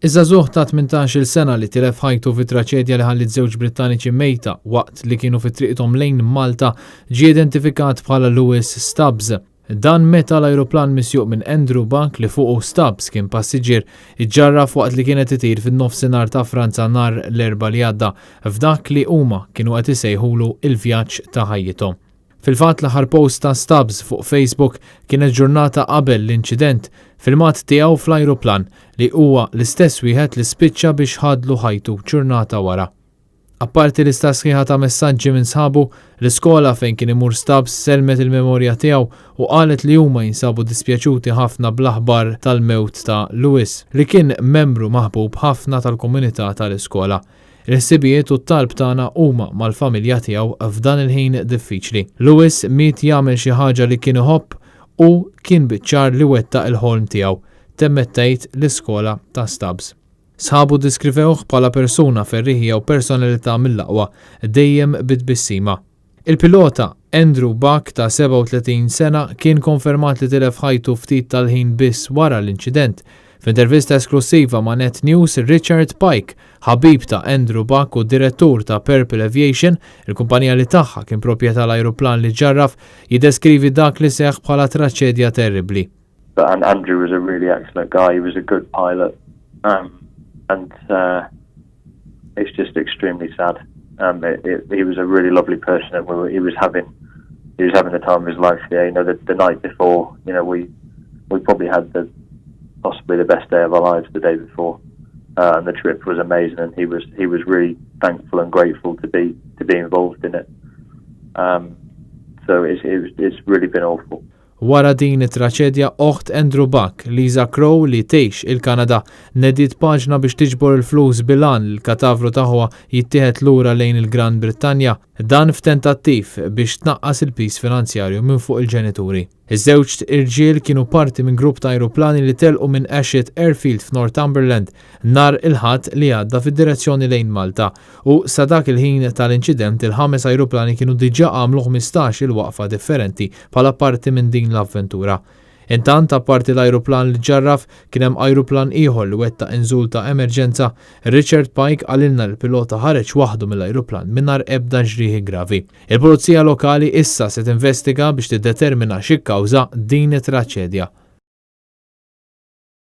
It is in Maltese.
Iż-żagħżugħ ta' 18-il sena li tilef ħajtu fi traċedja li ħallit żewġ Brittaniċi mejta waqt li kienu fi triqthom lejn Malta ġie identifikat bħala Stubbs. Dan meta l-ajruplan misjuq minn Buck li fuqu Stubbs kien passiġġier iġġarraf waqt li kienet itir fin-nofsinhar ta' Franza nhar l-Erbgħa li għadda f'dak li huma kienu qed isejħulu l-vjaġġ ta' ħajjithom. Fil-fatt l-aħħar post ta' Stubbs fuq Facebook kienet ġurnata qabel l-inċident filmat tiegħu fl-ajruplan li huwa l-istess wieħed li spiċċa biex ħadlu ħajtu ġurnata wara. Apparti l-istess sħiħa ta' messaġġi minn sħabu, l-iskola fejn kien imur Stubbs selmet il-memorja tiegħu u qalet li huma jinsabu dispjaċuti ħafna bl-aħbar tal-mewt ta' Lewis li kien membru maħbub ħafna tal-komunità tal-iskola. Il-ħsibijiet u t-talb tagħna huma mal-familja tiegħu f'dan il-ħin diffiċli. Lewis miet jagħmel xi ħaġa li kien iħobb u kien biċ-ċar li wettaq il-ħolm tiegħu, temmet tgħid l-iskola ta' Stubbs. Sħabu diskrivewh bħala persuna ferriħja u personalità mill-aqwa dejjem bitbissima. Il-pilota Buck ta' 37 sena kien konfermat li tilef ħajtu ftit tal-ħin biss wara l-inċident. F'intervista esklusiva ma' Net News, Richard Pike, ħabib ta' Buck u direttur ta' Purple Aviation, il-kumpanija li tagħha kien proprjetà l-ajruplan li ġarraf, jiddeskrivi dak li seħħ bħala traċedja terribli. Andrew was a really excellent guy. He was a good pilot. And it's just extremely sad. He was a really lovely person, and he was having the time of his life. Yeah, the night before, we probably had possibly the best day of our lives the day before, and the trip was amazing. And he was really thankful and grateful to be involved in it. So it's really been awful. Wara din it-traċedja oħt Buck, Lisa Crow li tgħix il-Kanada, nediet paġna biex tiġbor il-flus bil-għan l-katavru tagħha jittieħed lura lejn il-Gran Brittanja, dan f'tentattiv biex tnaqqas il-pis finanzjarju minn fuq il-ġenituri. Iż-żewġ irġiel kienu parti minn grupp ta' ajruplani li telqu minn Ashet Airfield f'Northumberland nhar il-ħadd li għadda fid-direzzjoni lejn Malta u sa dak il-ħin tal-inċident il-5 ajruplani kienu diġà għamlu 15 il-waqfa differenti bħala parti minn din l-avventura. Intant apparti l-ajruplan li ġarraf kien hemm ajruplan ieħor li wettaq inżul ta' emerġenza. Richard Pike qalilna l-pilota ħareġ waħdu mill-ajruplan mingħajr ebda ġrieħi gravi. Il-Pulizija Lokali issa se tinvestiga biex tiddetermina x'kkawża din it-traċedja.